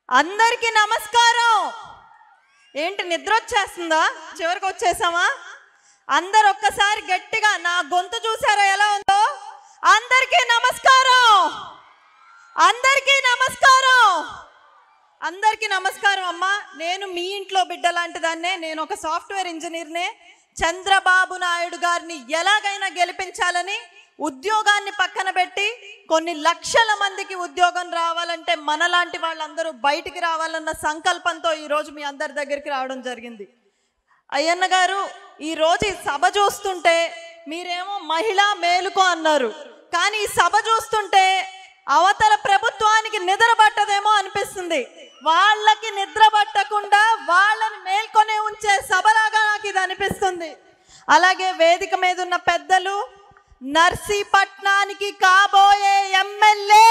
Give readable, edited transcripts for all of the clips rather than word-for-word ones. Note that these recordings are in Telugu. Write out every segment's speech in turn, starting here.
అందరికీ నమస్కారం. ఏంటి నిద్ర వచ్చేస్తుందా? చివరికి వచ్చేసామా? అందరు ఒక్కసారి గట్టిగా నా గొంతు చూసారా ఎలా ఉందో? అందరికీ నమస్కారం, అందరికీ నమస్కారం, అందరికీ నమస్కారం. అమ్మా, నేను మీ ఇంట్లో బిడ్డ లాంటి దాన్నే. నేను ఒక సాఫ్ట్వేర్ ఇంజనీర్నే. చంద్రబాబు నాయుడు గారిని ఎలాగైనా గెలిపించాలని ఉద్యోగాన్ని పక్కన పెట్టి కొన్ని లక్షల మందికి ఉద్యోగం రావాలంటే మనలాంటి వాళ్ళందరూ బయటికి రావాలన్న సంకల్పంతో ఈరోజు మీ అందరి దగ్గరికి రావడం జరిగింది. అయ్యన్న గారు, ఈరోజు ఈ సభ చూస్తుంటే మీరేమో మహిళా మేలుకో అన్నారు, కానీ ఈ సభ చూస్తుంటే అవతల ప్రభుత్వానికి నిద్ర పట్టదేమో అనిపిస్తుంది. వాళ్ళకి నిద్ర పట్టకుండా వాళ్ళని మేల్కొనే ఉంచే సభలాగా నాకు ఇది అనిపిస్తుంది. అలాగే వేదిక మీద ఉన్న పెద్దలు, నర్సీపట్నానికి కాబోయే ఎమ్మెల్యే,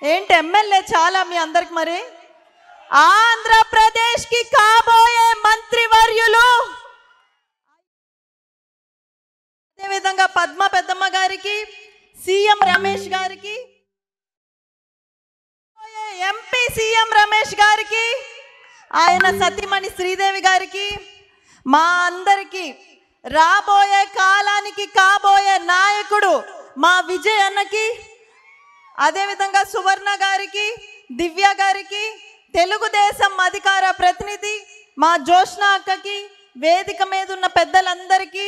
ఏంటి ఎమ్మెల్యే చాలా మీ అందరికి, మరి ఆంధ్రప్రదేశ్కి కాబోయే మంత్రివర్యులు, అదేవిధంగా పద్మ పెద్దమ్మ గారికి, సీఎం రమేష్ గారికి, ఎంపీ సీఎం రమేష్ గారికి, ఆయన సతీమణి శ్రీదేవి గారికి, మా అందరికీ రాబోయే కాలానికి కాబోయే నాయకుడు మా విజయ్ అన్నకి, అదేవిధంగా సువర్ణ గారికి, దివ్య గారికి, తెలుగుదేశం అధికార ప్రతినిధి మా జోష్న అక్కకి, వేదిక మీద ఉన్న పెద్దలందరికీ,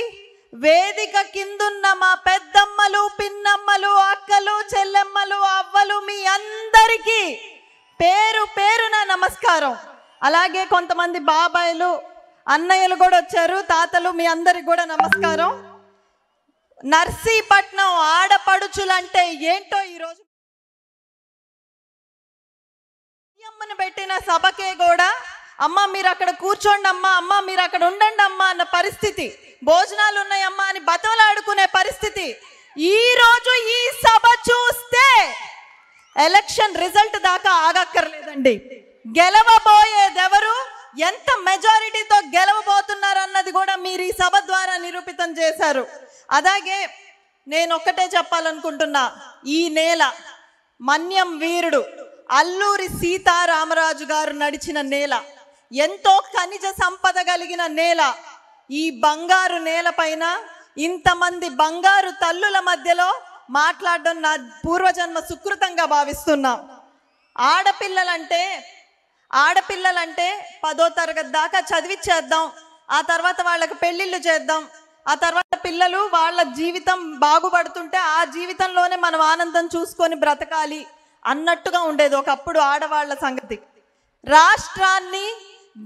వేదిక కిందున్న మా పెద్దమ్మలు, పిన్నమ్మలు, అక్కలు, చెల్లెమ్మలు, అవ్వలు, మీ అందరికీ పేరు పేరున నమస్కారం. అలాగే కొంతమంది బాబాయిలు, అన్నయ్యలు కూడా వచ్చారు, తాతలు, మీ అందరికి కూడా నమస్కారం. నర్సీపట్నం ఆడపడుచులంటే ఏంటో ఈరోజు అమ్మని పెట్టిన సభకే కూడా అమ్మ మీరు అక్కడ కూర్చోండి అమ్మా, అమ్మ మీరు అక్కడ ఉండండి అమ్మా అన్న పరిస్థితి, భోజనాలు ఉన్నాయమ్మా అని బతలాడుకునే పరిస్థితి. ఈరోజు ఈ సభ చూస్తే ఎలక్షన్ రిజల్ట్ దాకా ఆగక్కర్లేదండి. గెలవబోయేదెవరు, ఎంత మెజారిటీతో గెలవబోతున్నారు అన్నది కూడా మీరు ఈ సభ ద్వారా నిరూపితం చేశారు. అలాగే నేను ఒక్కటే చెప్పాలనుకుంటున్నా, ఈ నేల మన్యం వీరుడు అల్లూరి సీతారామరాజు గారు నడిచిన నేల, ఎంతో ఖనిజ సంపద కలిగిన నేల. ఈ బంగారు నేల పైన ఇంతమంది బంగారు తల్లుల మధ్యలో మాట్లాడడం నా పూర్వజన్మ సుకృతంగా భావిస్తున్నాం. ఆడపిల్లలంటే 10వ తరగతి దాకా చదివిచ్చేద్దాం, ఆ తర్వాత వాళ్ళకి పెళ్ళిళ్ళు చేద్దాం, ఆ తర్వాత పిల్లలు వాళ్ళ జీవితం బాగుపడుతుంటే ఆ జీవితంలోనే మనం ఆనందం చూసుకొని బ్రతకాలి అన్నట్టుగా ఉండేది ఒకప్పుడు ఆడవాళ్ల సంగతి. రాష్ట్రాన్ని,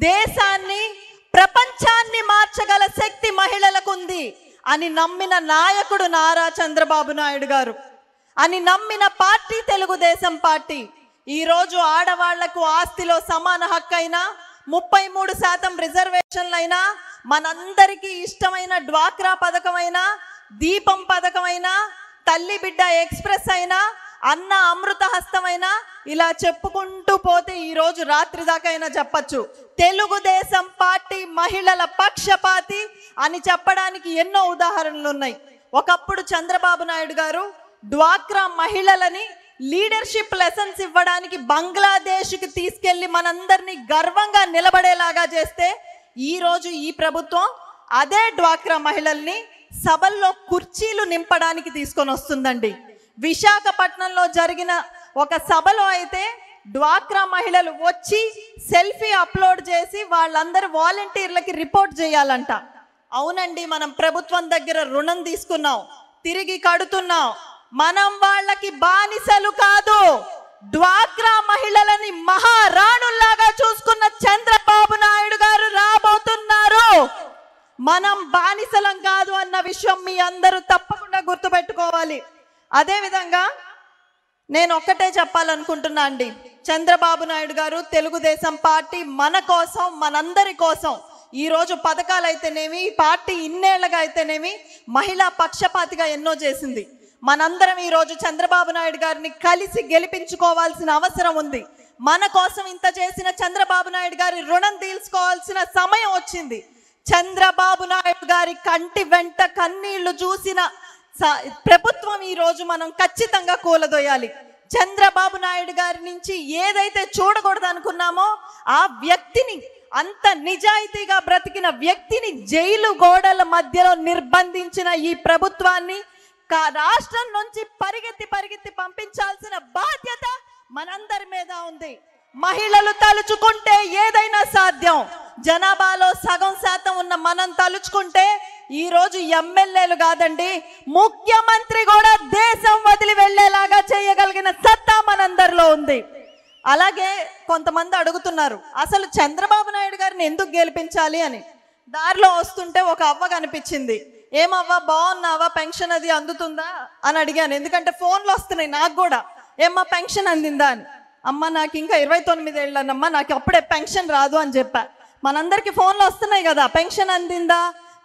దేశాన్ని, ప్రపంచాన్ని మార్చగల శక్తి మహిళలకు ఉంది అని నమ్మిన నాయకుడు నారా చంద్రబాబు నాయుడు గారు, అని నమ్మిన పార్టీ తెలుగుదేశం పార్టీ. ఈరోజు ఆడవాళ్లకు ఆస్తిలో సమాన హక్కు అయినా, 33% రిజర్వేషన్లైనా, మనందరికీ ఇష్టమైన డ్వాక్రా పథకమైనా, దీపం పథకమైనా, తల్లి బిడ్డ ఎక్స్ప్రెస్ అయినా, అన్న అమృత హస్తమైనా, ఇలా చెప్పుకుంటూ పోతే ఈరోజు రాత్రి దాకా అయినా చెప్పచ్చు. తెలుగుదేశం పార్టీ మహిళల పక్షపాతి అని చెప్పడానికి ఎన్నో ఉదాహరణలు ఉన్నాయి. ఒకప్పుడు చంద్రబాబు నాయుడు గారు డ్వాక్రా మహిళలని లీడర్షిప్ లెసన్స్ ఇవ్వడానికి బంగ్లాదేశ్కి తీసుకెళ్లి మనందరినీ గర్వంగా నిలబడేలాగా చేస్తే, ఈరోజు ఈ ప్రభుత్వం అదే డ్వాక్రా మహిళల్ని సభల్లో కుర్చీలు నింపడానికి తీసుకొని వస్తుందండి. విశాఖపట్నంలో జరిగిన ఒక సభలో అయితే డ్వాక్రా మహిళలు వచ్చి సెల్ఫీ అప్లోడ్ చేసి వాళ్ళందరూ వాలంటీర్లకి రిపోర్ట్ చేయాలంట. అవునండి, మనం ప్రభుత్వం దగ్గర రుణం తీసుకున్నాం, తిరిగి కడుతున్నాం. మనం వాళ్ళకి బానిసలు కాదు. డ్వాక్రా మహిళలని మహారాణుల్లాగా చూసుకున్న చంద్రబాబు నాయుడు గారు రాబోతున్నారు. మనం బానిసలం కాదు అన్న విషయం మీ అందరూ తప్పకుండా గుర్తుపెట్టుకోవాలి. అదేవిధంగా నేను ఒక్కటే చెప్పాలనుకుంటున్నా అండి, చంద్రబాబు నాయుడు గారు, తెలుగుదేశం పార్టీ మన కోసం, మనందరి కోసం ఈరోజు పథకాలు అయితేనేమి, పార్టీ ఇన్నేళ్లుగా అయితేనేమి మహిళా పక్షపాతిగా ఎన్నో చేసింది. మనందరం ఈరోజు చంద్రబాబు నాయుడు గారిని కలిసి గెలిపించుకోవాల్సిన అవసరం ఉంది. మన కోసం ఇంత చేసిన చంద్రబాబు నాయుడు గారి రుణం తీర్చుకోవాల్సిన సమయం వచ్చింది. చంద్రబాబు నాయుడు గారి కంటి వెంట కన్నీళ్లు చూసిన ప్రభుత్వం ఈరోజు మనం ఖచ్చితంగా కూలదోయాలి. చంద్రబాబు నాయుడు గారి నుంచి ఏదైతే చూడకూడదు అనుకున్నామో ఆ వ్యక్తిని, అంత నిజాయితీగా బ్రతికిన వ్యక్తిని జైలు గోడల మధ్యలో నిర్బంధించిన ఈ ప్రభుత్వాన్ని రాష్ట్రం నుంచి పరిగెత్తి పంపించాల్సిన బాధ్యత మనందరి మీద ఉంది. మహిళలు తలుచుకుంటే ఏదైనా సాధ్యం. జనాభాలో సగం శాతం ఉన్న మనం తలుచుకుంటే ఈ రోజు ఎమ్మెల్యేలు కాదండి, ముఖ్యమంత్రి కూడా దేశం వదిలి వెళ్ళేలాగా చేయగలిగిన సత్తా మనందరిలో ఉంది. అలాగే కొంతమంది అడుగుతున్నారు, అసలు చంద్రబాబు నాయుడు గారిని ఎందుకు గెలిపించాలి అని. దారిలో వస్తుంటే ఒక అవ్వ కనిపించింది. ఏమవ్వ, బాగున్నావా, పెన్షన్ అది అందుతుందా అని అడిగాను. ఎందుకంటే ఫోన్లు వస్తున్నాయి నాకు కూడా, ఏమ్మా పెన్షన్ అందిందా అని. అమ్మ నాకు ఇంకా 29 ఏళ్ళనమ్మా, నాకు అప్పుడే పెన్షన్ రాదు అని చెప్పా. మనందరికీ ఫోన్లు వస్తున్నాయి కదా, పెన్షన్ అందిందా,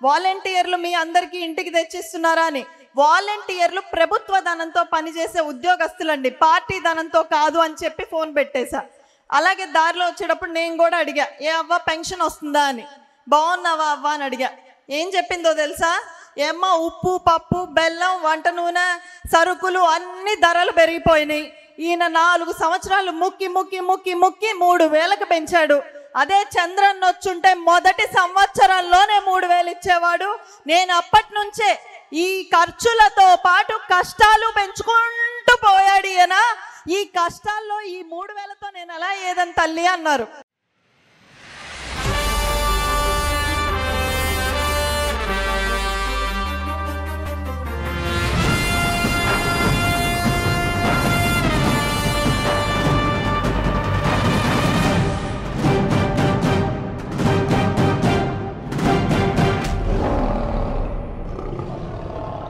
వాలంటీర్లు మీ అందరికీ ఇంటికి తెచ్చిస్తున్నారా అని. వాలంటీర్లు ప్రభుత్వ ధనంతో పనిచేసే ఉద్యోగస్తులండి, పార్టీ ధనంతో కాదు అని చెప్పి ఫోన్ పెట్టేశా. అలాగే దారిలో వచ్చేటప్పుడు నేను కూడా అడిగా, ఏ అవ్వ పెన్షన్ వస్తుందా అని. బాగున్నావా అవ్వ అని అడిగా. ఏం చెప్పిందో తెలుసా, ఏమ్మా ఉప్పు పప్పు బెల్లం వంట నూనె సరుకులు అన్ని ధరలు పెరిగిపోయినాయి. ఈయన 4 సంవత్సరాలు ముక్కి 3000కి పెంచాడు. అదే చంద్రన్న వచ్చుంటే మొదటి సంవత్సరంలోనే 3000 ఇచ్చేవాడు. నేను అప్పటి నుంచే ఈ ఖర్చులతో పాటు కష్టాలు పెంచుకుంటూ పోయాడు ఈయన. ఈ కష్టాల్లో ఈ 3000తో నేను ఎలా ఏదని తల్లి అన్నారు.